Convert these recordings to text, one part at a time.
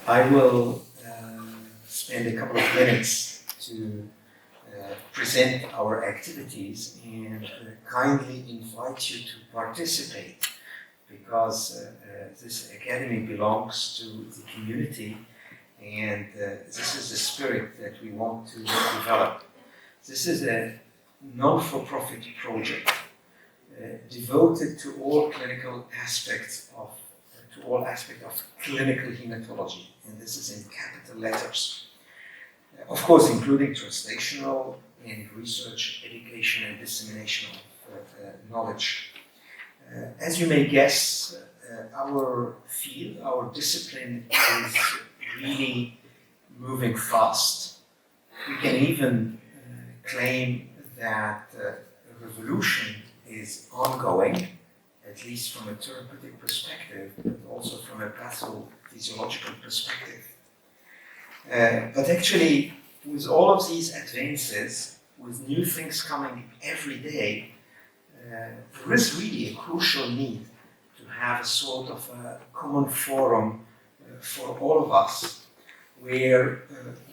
I will spend a couple of minutes to present our activities and kindly invite you to participate, because this academy belongs to the community, and this is the spirit that we want to develop. This is a non-for-profit project devoted to all clinical aspects of clinical hematology, and this is in capital letters. Of course, including translational and research, education, and dissemination of knowledge. As you may guess, our field, our discipline is really moving fast. We can even claim that a revolution is ongoing, at least from a therapeutic perspective, but also from a pathophysiological perspective. But actually, with all of these advances, with new things coming every day, there is really a crucial need to have a sort of a common forum for all of us, where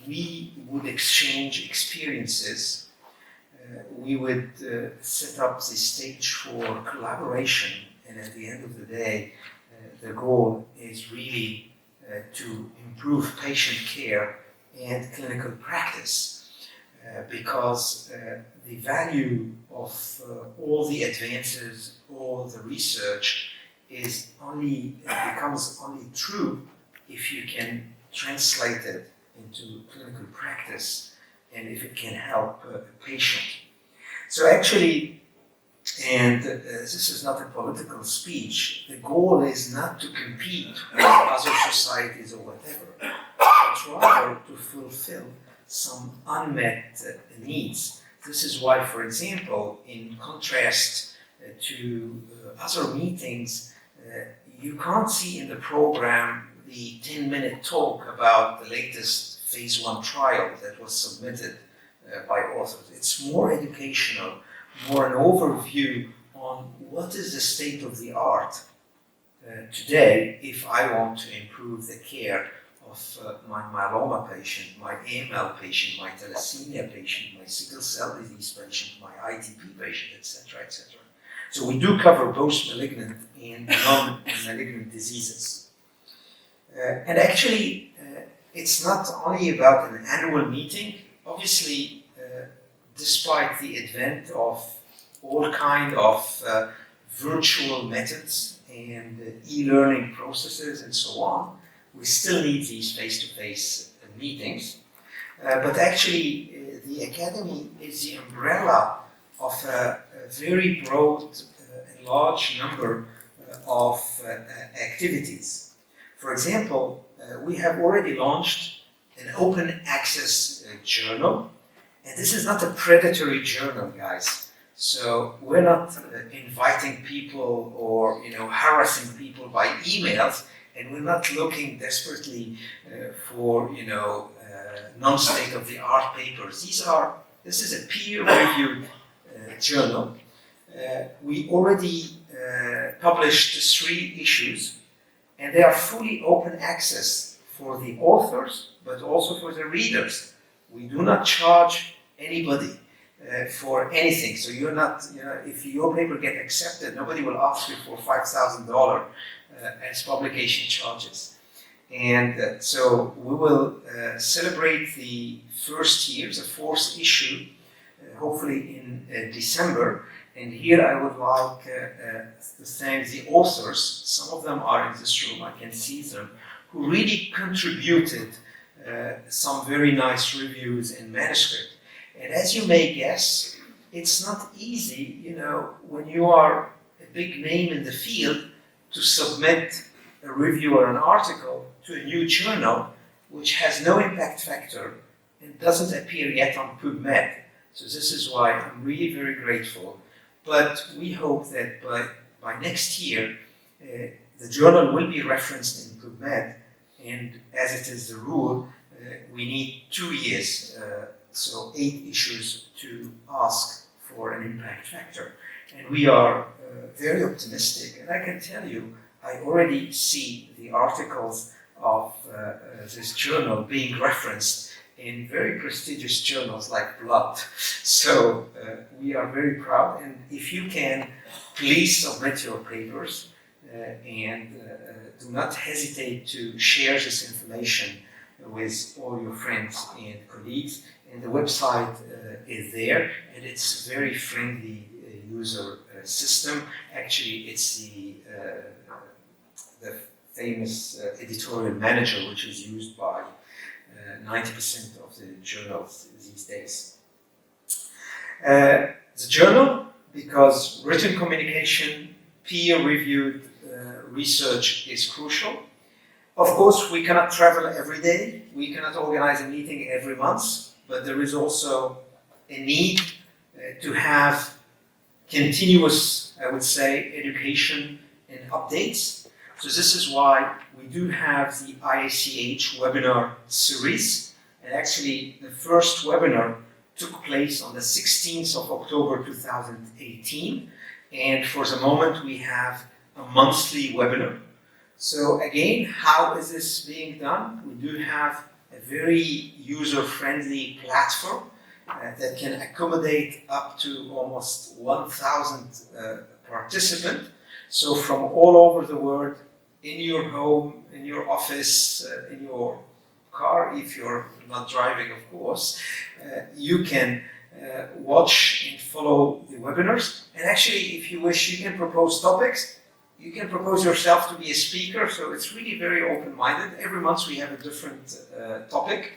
we would exchange experiences, we would set up the stage for collaboration, and at the end of the day, the goal is really to improve patient care and clinical practice, because the value of all the advances, all the research becomes only true if you can translate it into clinical practice and if it can help a patient. So actually, and this is not a political speech, the goal is not to compete with other societies or whatever, but rather to fulfill some unmet needs. This is why, for example, in contrast to other meetings, you can't see in the program the 10-minute talk about the latest phase 1 trial that was submitted by authors. It's more educational, more an overview on what is the state of the art today if I want to improve the care of my myeloma patient, my AML patient, my thalassemia patient, my sickle cell disease patient, my ITP patient, etc., etc. So we do cover both malignant and non-malignant diseases. And actually, it's not only about an annual meeting. Obviously, despite the advent of all kind of virtual methods and e-learning processes and so on, we still need these face-to-face meetings. But actually, the Academy is the umbrella of a very broad and large number of activities. For example, we have already launched an open access journal, and this is not a predatory journal, guys. So we're not inviting people or harassing people by emails, and we're not looking desperately for non-state-of-the-art papers. This is a peer-reviewed journal. We already published 3 issues, and they are fully open access for the authors, but also for the readers. We do not charge anybody for anything. So you're not, if your paper gets accepted, nobody will ask you for $5,000 as publication charges. And so we will celebrate the first year, the 4th issue, hopefully in December. And here I would like to thank the authors. Some of them are in this room, I can see them, who really contributed some very nice reviews and manuscript. And as you may guess, it's not easy, when you are a big name in the field, to submit a review or an article to a new journal which has no impact factor and doesn't appear yet on PubMed. So this is why I'm really very grateful. But we hope that by next year, the journal will be referenced in PubMed, and as it is the rule, we need 2 years, so 8 issues to ask for an impact factor. And we are very optimistic, and I can tell you, I already see the articles of this journal being referenced in very prestigious journals like Blood. So we are very proud, and if you can, please submit your papers and do not hesitate to share this information with all your friends and colleagues. And the website is there, and it's a very friendly user system. Actually, it's the famous editorial manager, which is used by 90% of the journals these days. The journal, because written communication, peer-reviewed research is crucial. Of course, we cannot travel every day. We cannot organize a meeting every month, but there is also a need to have continuous, I would say, education and updates. So this is why we do have the IACH webinar series. And actually, the first webinar took place on the 16th of October 2018. And for the moment, we have a monthly webinar. So again, how is this being done? We do have a very user-friendly platform that can accommodate up to almost 1,000 participants. So from all over the world, in your home, in your office, in your car, if you're not driving, of course, you can watch and follow the webinars. And actually, if you wish, you can propose topics. You can propose yourself to be a speaker, so it's really very open-minded. Every month we have a different topic.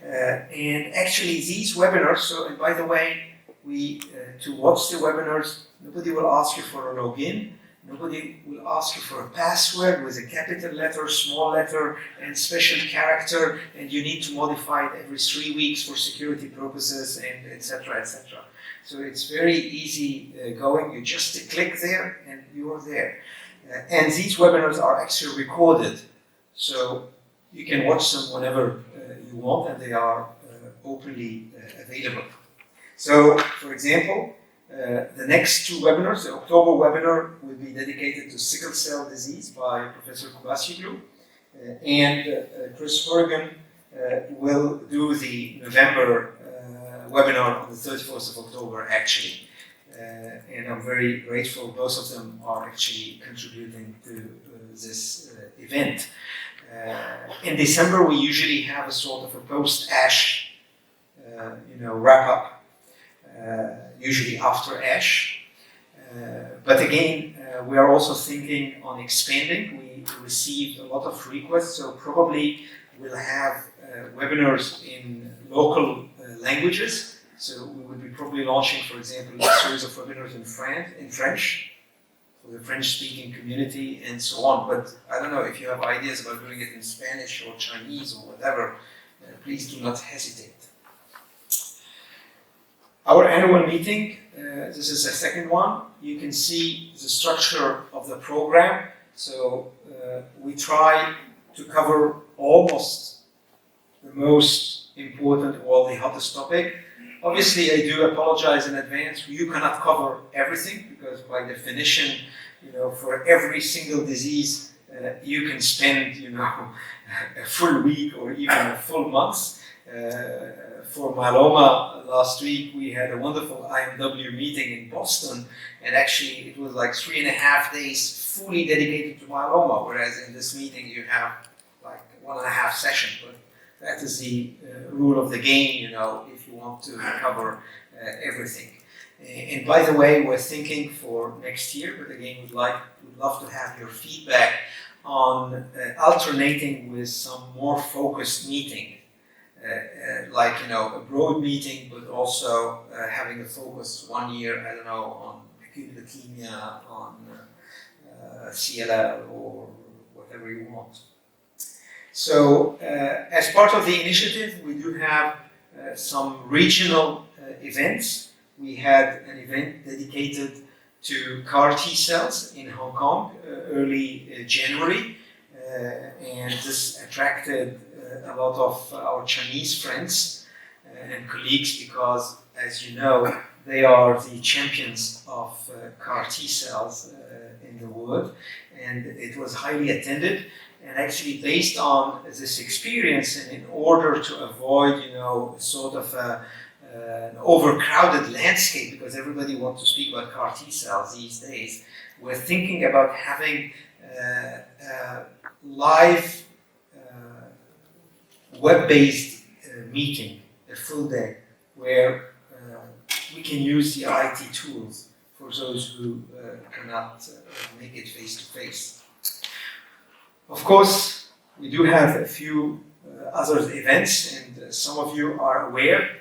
And actually these webinars, so, and by the way, to watch the webinars, nobody will ask you for a login. Nobody will ask you for a password with a capital letter, small letter, and special character, and you need to modify it every 3 weeks for security purposes, and etc., etc. So it's very easy going. You just click there, and you are there. And these webinars are actually recorded, so you can watch them whenever you want, and they are openly available. So, for example, the next two webinars, the October webinar will be dedicated to sickle cell disease by Professor Kubasioglu, and Chris Horrigan will do the November webinar on the 31st of October, actually. And I'm very grateful. Both of them are actually contributing to this event. In December, we usually have a sort of a post-ASH, wrap-up, usually after ASH. But again, we are also thinking on expanding. We received a lot of requests, so probably we'll have webinars in local languages. So we will be probably launching, for example, a series of webinars in French, for the French-speaking community and so on. But I don't know if you have ideas about doing it in Spanish or Chinese or whatever, please do not hesitate. Our annual meeting, this is the second one. You can see the structure of the program. So we try to cover almost the most important, all the hottest topic. Obviously, I do apologize in advance. You cannot cover everything because, by definition, for every single disease, you can spend, a full week or even a full month. For myeloma, last week we had a wonderful IMW meeting in Boston, and actually it was like 3.5 days fully dedicated to myeloma, whereas in this meeting you have like 1.5 sessions. But that is the rule of the game, if you want to cover everything. And by the way, we're thinking for next year, but again, we'd love to have your feedback on alternating with some more focused meeting, like a broad meeting, but also having a focus 1 year, I don't know, on acute leukemia, on CLL, or whatever you want. So, as part of the initiative, we do have some regional events. We had an event dedicated to CAR T cells in Hong Kong early January, and this attracted a lot of our Chinese friends and colleagues because, as you know, they are the champions of CAR T cells in the world, and it was highly attended. And actually, based on this experience, and in order to avoid, sort of an overcrowded landscape, because everybody wants to speak about CAR T cells these days, we're thinking about having a live web-based meeting, a full day, where we can use the IT tools for those who cannot make it face-to-face. Of course, we do have a few other events, and some of you are aware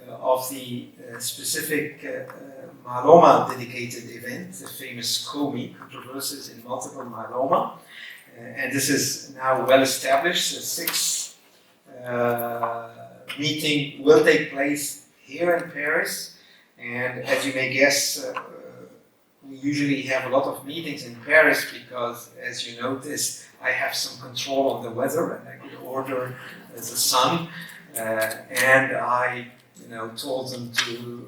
of the specific myeloma dedicated event, the famous COMI, Controversies in Multiple Myeloma. And this is now well established. The sixth meeting will take place here in Paris. And as you may guess, we usually have a lot of meetings in Paris because, as you notice, I have some control on the weather and I could order the sun. And I told them to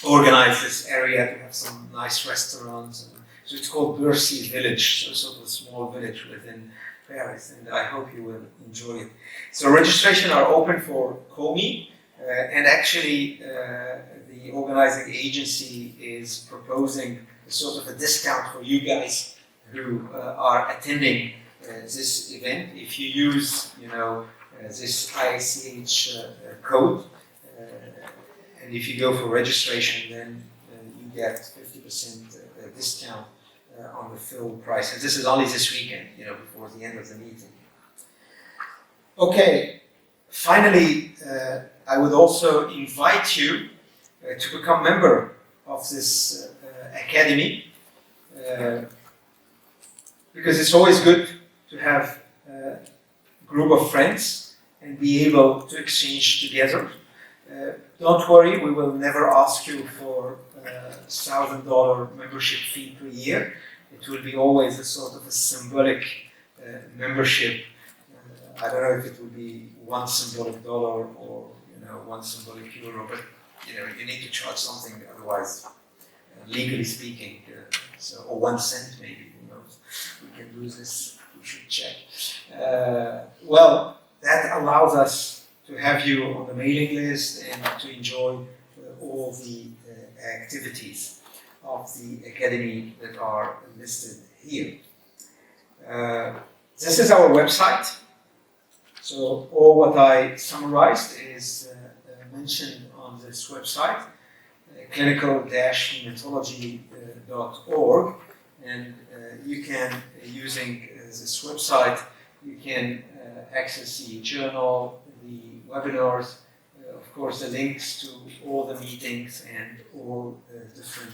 organize this area to have some nice restaurants. So it's called Bercy Village, so sort of a small village within Paris, and I hope you will enjoy it. So registration are open for COMI, and actually the organizing agency is proposing a sort of a discount for you guys who are attending this event. If you use, this IACH code, and if you go for registration, then you get 50% discount on the full price. And this is only this weekend, before the end of the meeting. Okay, finally, I would also invite you to become member of this academy, because it's always good to have a group of friends and be able to exchange together. Don't worry, we will never ask you for $1,000 membership fee per year. It will be always a sort of a symbolic membership. I don't know if it will be one symbolic dollar or one symbolic euro, but you need to charge something, otherwise, legally speaking, or 1 cent maybe. Who knows? We can do this. We should check. Well, that allows us to have you on the mailing list and to enjoy all the activities of the academy that are listed here. This is our website. So all what I summarized is mentioned on this website, clinical-hematology.org, and you can, using this website, you can access the journal, the webinars, of course the links to all the meetings and all different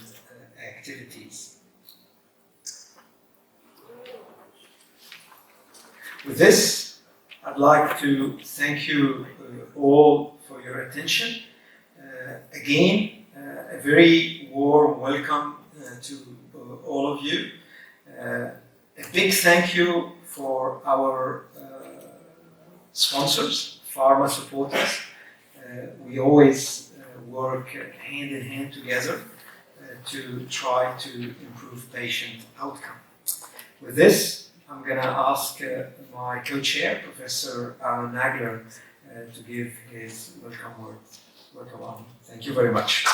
activities. With this, I'd like to thank you all for your attention. Again, a very warm welcome to all of you. A big thank you for our sponsors, pharma supporters. We always work hand in hand together to try to improve patient outcome. With this, I'm going to ask my co-chair, Professor Aaron Nagler, to give his welcome word. Welcome on. Thank you very much.